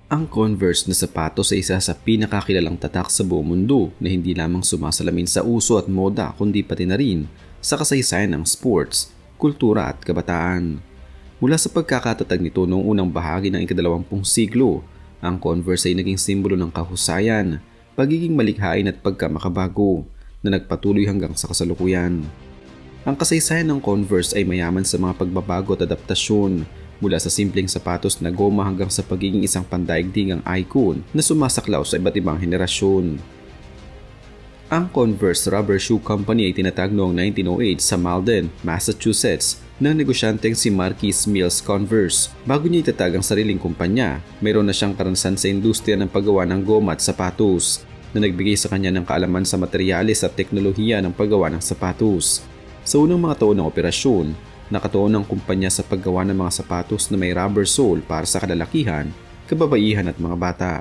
Ang Converse na sapatos ay isa sa pinakakilalang tatak sa buong mundo na hindi lamang sumasalamin sa uso at moda kundi pati na rin sa kasaysayan ng sports, kultura at kabataan. Mula sa pagkakatatag nito noong unang bahagi ng ika-20 siglo, ang Converse ay naging simbolo ng kahusayan, pagiging malikhain at pagkamakabago na nagpatuloy hanggang sa kasalukuyan. Ang kasaysayan ng Converse ay mayaman sa mga pagbabago at adaptasyon, mula sa simpleng sapatos na goma hanggang sa pagiging isang pandaigdigang icon na sumasaklaw sa iba't ibang henerasyon. Ang Converse Rubber Shoe Company ay tinatag noong 1908 sa Malden, Massachusetts ng negosyanteng si Marquis Mills Converse. Bago niya itatag ang sariling kumpanya, mayroon na siyang karanasan sa industriya ng paggawa ng goma at sapatos na nagbigay sa kanya ng kaalaman sa materyales at teknolohiya ng paggawa ng sapatos. Sa unang mga taon ng operasyon, nakatuon ang kumpanya sa paggawa ng mga sapatos na may rubber sole para sa kalalakihan, kababaihan at mga bata.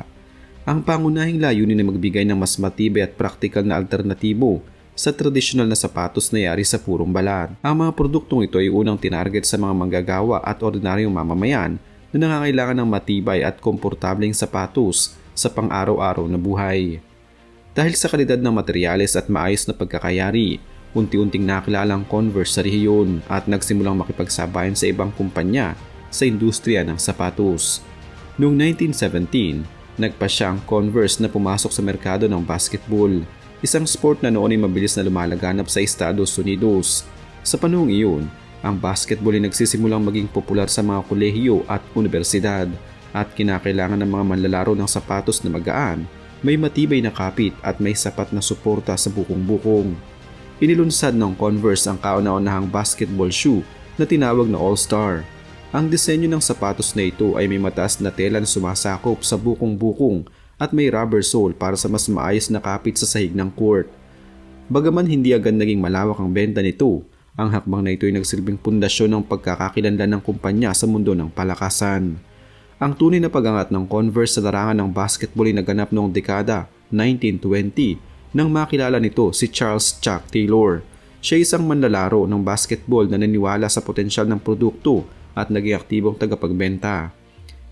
Ang pangunahing layunin ay magbigay ng mas matibay at praktikal na alternatibo sa tradisyonal na sapatos na yari sa purong balat. Ang mga produktong ito ay unang tinarget sa mga manggagawa at ordinaryong mamamayan na nangangailangan ng matibay at komportableng sapatos sa pang-araw-araw na buhay. Dahil sa kalidad ng materyales at maayos na pagkakayari, unti-unting nakilala ang Converse sa rehiyon at nagsimulang makipagsabayan sa ibang kumpanya sa industriya ng sapatos. Noong 1917, nagpasya ang Converse na pumasok sa merkado ng basketball, isang sport na noon ay mabilis na lumalaganap sa Estados Unidos. Sa panahong iyon, ang basketball ay nagsisimulang maging popular sa mga kolehiyo at universidad at kinakailangan ng mga manlalaro ng sapatos na magaan, may matibay na kapit at may sapat na suporta sa bukong-bukong. Inilunsad ng Converse ang kauna-unahang basketball shoe na tinawag na All-Star. Ang disenyo ng sapatos na ito ay may mataas na tela na sumasakop sa bukong-bukong at may rubber sole para sa mas maayos na kapit sa sahig ng court. Bagaman hindi agad naging malawak ang benta nito, ang hakbang na ito ay nagsilbing pundasyon ng pagkakakilanlan ng kumpanya sa mundo ng palakasan. Ang tunay na pag-angat ng Converse sa larangan ng basketball ay naganap noong dekada 1920 nang makilala nito si Charles Chuck Taylor. Siya isang manlalaro ng basketball na naniwala sa potensyal ng produkto at naging aktibong tagapagbenta.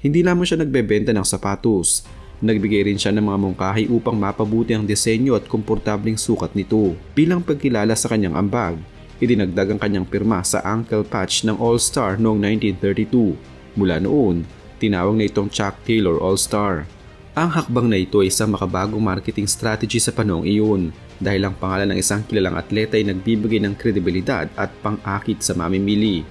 Hindi lamang siya nagbebenta ng sapatos, nagbigay rin siya ng mga mungkahi upang mapabuti ang disenyo at komportableng sukat nito. Bilang pagkilala sa kanyang ambag, idinagdag ang kanyang pirma sa ankle patch ng All-Star noong 1932. Mula noon, tinawag na itong Chuck Taylor All-Star. Ang hakbang na ito ay isang makabagong marketing strategy sa panahong iyon dahil ang pangalan ng isang kilalang atleta ay nagbibigay ng kredibilidad at pang-akit sa mamimili.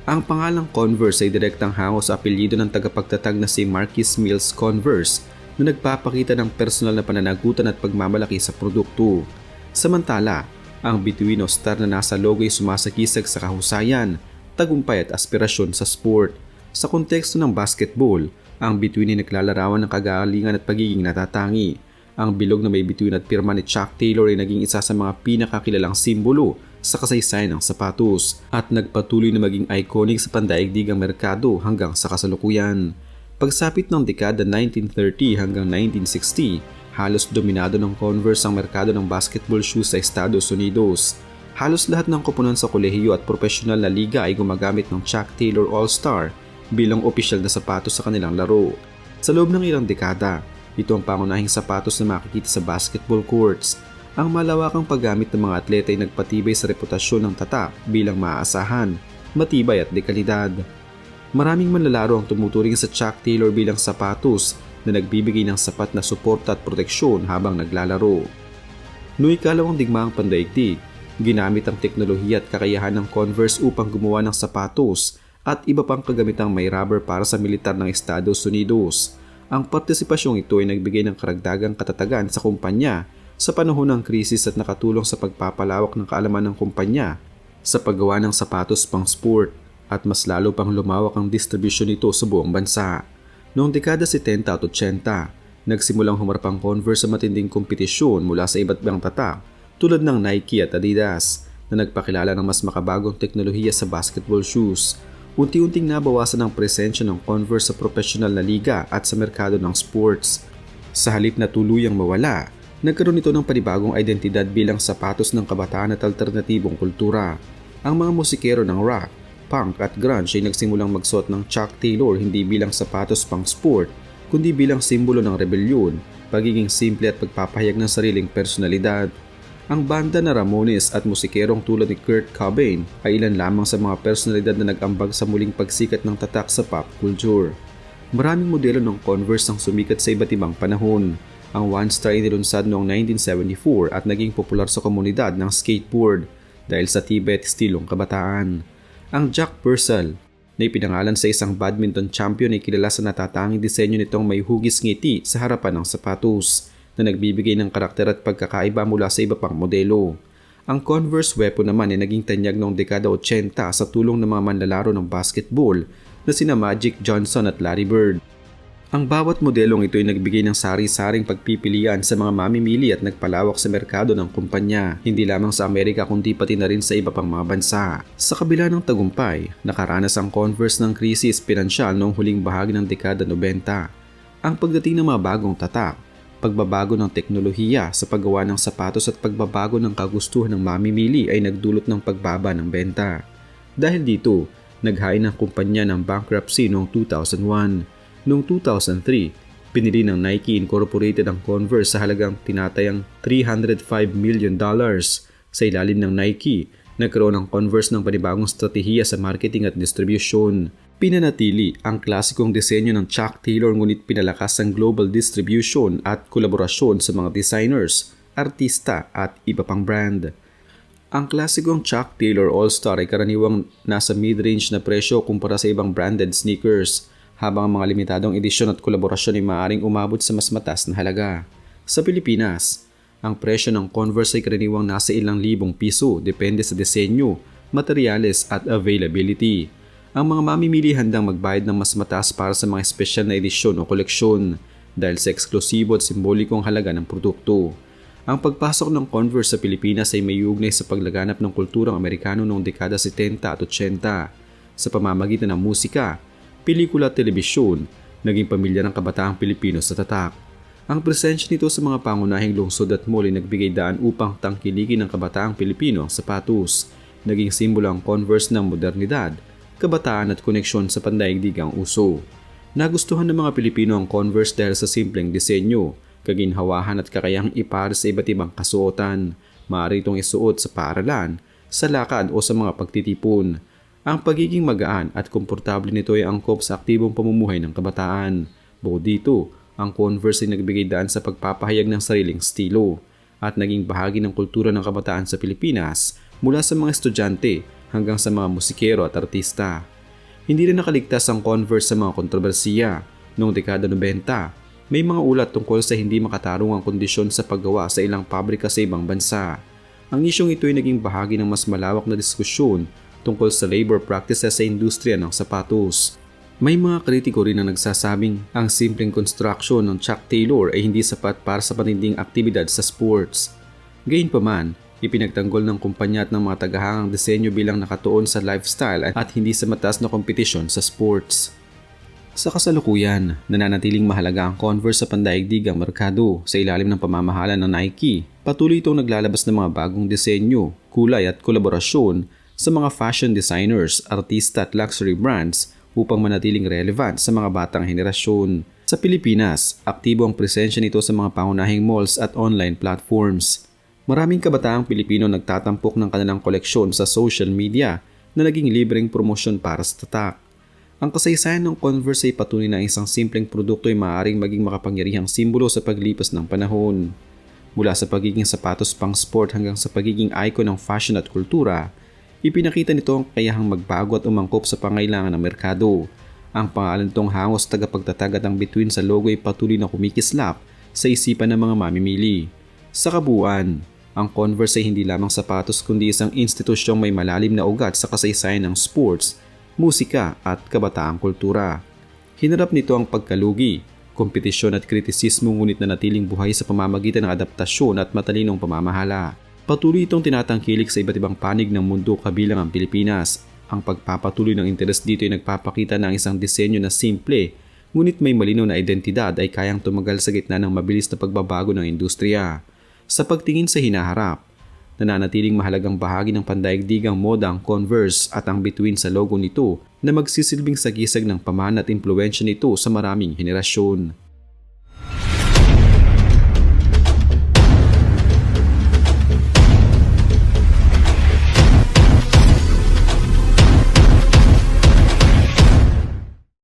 Ang pangalang Converse ay direktang hango sa apelyido ng tagapagtatag na si Marquis Mills Converse na nagpapakita ng personal na pananagutan at pagmamalaki sa produkto. Samantala, ang bituin o star na nasa logo ay sumasakisag sa kahusayan, tagumpay at aspirasyon sa sport. Sa konteksto ng basketball, ang bituin ay naglalarawan ng kagalingan at pagiging natatangi. Ang bilog na may bituin at pirma ni Chuck Taylor ay naging isa sa mga pinakakilalang simbolo sa kasaysayan ng sapatos at nagpatuloy na maging iconic sa pandaigdigang merkado hanggang sa kasalukuyan. Pagsapit ng dekada 1930 hanggang 1960, halos dominado ng Converse ang merkado ng basketball shoes sa Estados Unidos. Halos lahat ng koponan sa kolehiyo at profesional na liga ay gumagamit ng Chuck Taylor All-Star bilang opisyal na sapatos sa kanilang laro. Sa loob ng ilang dekada, ito ang pangunahing sapatos na makikita sa basketball courts. Ang malawakang paggamit ng mga atleta ay nagpatibay sa reputasyon ng tatak bilang maaasahan, matibay at dekalidad. Maraming manlalaro ang tumuturing sa Chuck Taylor bilang sapatos na nagbibigay ng sapat na suporta at proteksyon habang naglalaro. Noong ikalawang digmaang pandaigdig, ginamit ang teknolohiya at kakayahan ng Converse upang gumawa ng sapatos at iba pang kagamitang may rubber para sa militar ng Estados Unidos. Ang partisipasyong ito ay nagbigay ng karagdagang katatagan sa kumpanya sa panahon ng krisis at nakatulong sa pagpapalawak ng kaalaman ng kumpanya sa paggawa ng sapatos pang sport at mas lalo pang lumawak ang distribusyon nito sa buong bansa. Noong dekada 70 at 80, nagsimulang humarap ang Converse sa matinding kompetisyon mula sa iba't ibang tatak tulad ng Nike at Adidas na nagpakilala ng mas makabagong teknolohiya sa basketball shoes. Unti-unting nabawasan ang presensya ng Converse sa profesional na liga at sa merkado ng sports. Sa halip na tuluyang mawala, nagkaroon ito ng panibagong identidad bilang sapatos ng kabataan at alternatibong kultura. Ang mga musikero ng rock, punk at grunge ay nagsimulang magsuot ng Chuck Taylor hindi bilang sapatos pang sport, kundi bilang simbolo ng rebelyon, pagiging simple at pagpapahayag ng sariling personalidad. Ang banda na Ramones at musikerong tulad ni Kurt Cobain ay ilan lamang sa mga personalidad na nag-ambag sa muling pagsikat ng tatak sa pop culture. Maraming modelo ng Converse ang sumikat sa iba't ibang panahon. Ang One Star ay nilunsad noong 1974 at naging popular sa komunidad ng skateboard dahil sa tibay at estilong kabataan. Ang Jack Purcell na ipinangalan sa isang badminton champion ay kilala sa natatanging disenyo nitong may hugis ngiti sa harapan ng sapatos na nagbibigay ng karakter at pagkakaiba mula sa iba pang modelo. Ang Converse weapon naman ay naging tanyag noong dekada 80 sa tulong ng mga manlalaro ng basketball na sina Magic Johnson at Larry Bird. Ang bawat modelong ito ay nagbigay ng sari-saring pagpipilian sa mga mamimili at nagpalawak sa merkado ng kumpanya, hindi lamang sa Amerika kundi pati na rin sa iba pang mga bansa. Sa kabila ng tagumpay, nakaranas ang Converse ng krisis pinansyal noong huling bahagi ng dekada 90. Ang pagdating ng mga bagong tatak, pagbabago ng teknolohiya sa paggawa ng sapatos at pagbabago ng kagustuhan ng mamimili ay nagdulot ng pagbaba ng benta. Dahil dito, naghain ang kumpanya ng bankruptcy noong 2001. Noong 2003, pinili ng Nike Incorporated ang Converse sa halagang tinatayang $305 million. Sa ilalim ng Nike, nagkaroon ng Converse ng panibagong strategiya sa marketing at distribution. Pinanatili ang klasikong disenyo ng Chuck Taylor ngunit pinalakas ang global distribution at kolaborasyon sa mga designers, artista at iba pang brand. Ang klasikong Chuck Taylor All-Star ay karaniwang nasa mid-range na presyo kumpara sa ibang branded sneakers, habang ang mga limitadong edisyon at kolaborasyon ay maaaring umabot sa mas mataas na halaga. Sa Pilipinas, ang presyo ng Converse ay karaniwang nasa ilang libong piso depende sa disenyo, materyales at availability. Ang mga mamimili handang magbayad ng mas mataas para sa mga espesyal na edisyon o koleksyon dahil sa eksklusibo at simbolikong halaga ng produkto. Ang pagpasok ng Converse sa Pilipinas ay may ugnay sa paglaganap ng kulturang Amerikano noong dekada 70 at 80 sa pamamagitan ng musika, pelikula at telebisyon, naging pamilya ng kabataang Pilipino sa tatak. Ang presensya nito sa mga pangunahing lungsod at mall ay nagbigay daan upang tangkilikin ng kabataang Pilipino ang sapatos. Naging simbolo ang Converse ng modernidad, kabataan at koneksyon sa pandaigdigang uso. Nagustuhan ng mga Pilipino ang Converse dahil sa simpleng disenyo, kaginhawahan at kakayahang ipares sa iba't ibang kasuotan. Maaari itong isuot sa paaralan, sa lakad o sa mga pagtitipon. Ang pagiging magaan at komportable nito ay angkop sa aktibong pamumuhay ng kabataan. Bukod dito, ang Converse ay nagbigay daan sa pagpapahayag ng sariling estilo at naging bahagi ng kultura ng kabataan sa Pilipinas mula sa mga estudyante hanggang sa mga musikero at artista. Hindi rin nakaligtas ang Converse sa mga kontrobersiya. Noong dekada 90, may mga ulat tungkol sa hindi makatarungang kondisyon sa paggawa sa ilang pabrika sa ibang bansa. Ang isyong ito ay naging bahagi ng mas malawak na diskusyon tungkol sa labor practices sa industriya ng sapatos. May mga kritiko rin na nagsasabing ang simpleng construction ng Chuck Taylor ay hindi sapat para sa matinding aktibidad sa sports. Gayunpaman, ipinagtanggol ng kumpanya at ng mga tagahangang disenyo bilang nakatuon sa lifestyle at hindi sa mataas na kompetisyon sa sports. Sa kasalukuyan, nananatiling mahalaga ang Converse sa pandaigdigang merkado sa ilalim ng pamamahala ng Nike. Patuloy itong naglalabas ng mga bagong disenyo, kulay at kolaborasyon sa mga fashion designers, artista at luxury brands upang manatiling relevant sa mga batang henerasyon. Sa Pilipinas, aktibo ang presensya nito sa mga pangunahing malls at online platforms. Maraming kabataang Pilipino nagtatampok ng kanilang koleksyon sa social media na naging libreng promosyon para sa tatak. Ang kasaysayan ng Converse ay patunay na isang simpleng produkto ay maaaring maging makapangyarihang simbolo sa paglipas ng panahon. Mula sa pagiging sapatos pang sport hanggang sa pagiging icon ng fashion at kultura, ipinakita nito ang kakayahang magbago at umangkop sa pangailangan ng merkado. Ang pangalan nitong hangos tagapagtatag at ang bituin sa logo ay patuloy na kumikislap sa isipan ng mga mamimili. Sa kabuuan, ang Converse ay hindi lamang sapatos kundi isang institusyong may malalim na ugat sa kasaysayan ng sports, musika at kabataang kultura. Hinarap nito ang pagkalugi, kompetisyon at kritisismo ngunit nanatiling buhay sa pamamagitan ng adaptasyon at matalinong pamamahala. Patuloy itong tinatangkilik sa iba't ibang panig ng mundo kabilang ang Pilipinas. Ang pagpapatuloy ng interes dito ay nagpapakita ng isang disenyo na simple, ngunit may malinaw na identidad ay kayang tumagal sa gitna ng mabilis na pagbabago ng industriya. Sa pagtingin sa hinaharap, Nananatiling mahalagang bahagi ng pandaigdigang moda ang Converse at ang bituin sa logo nito na magsisilbing sagisag ng pamana at impluwensya nito sa maraming henerasyon.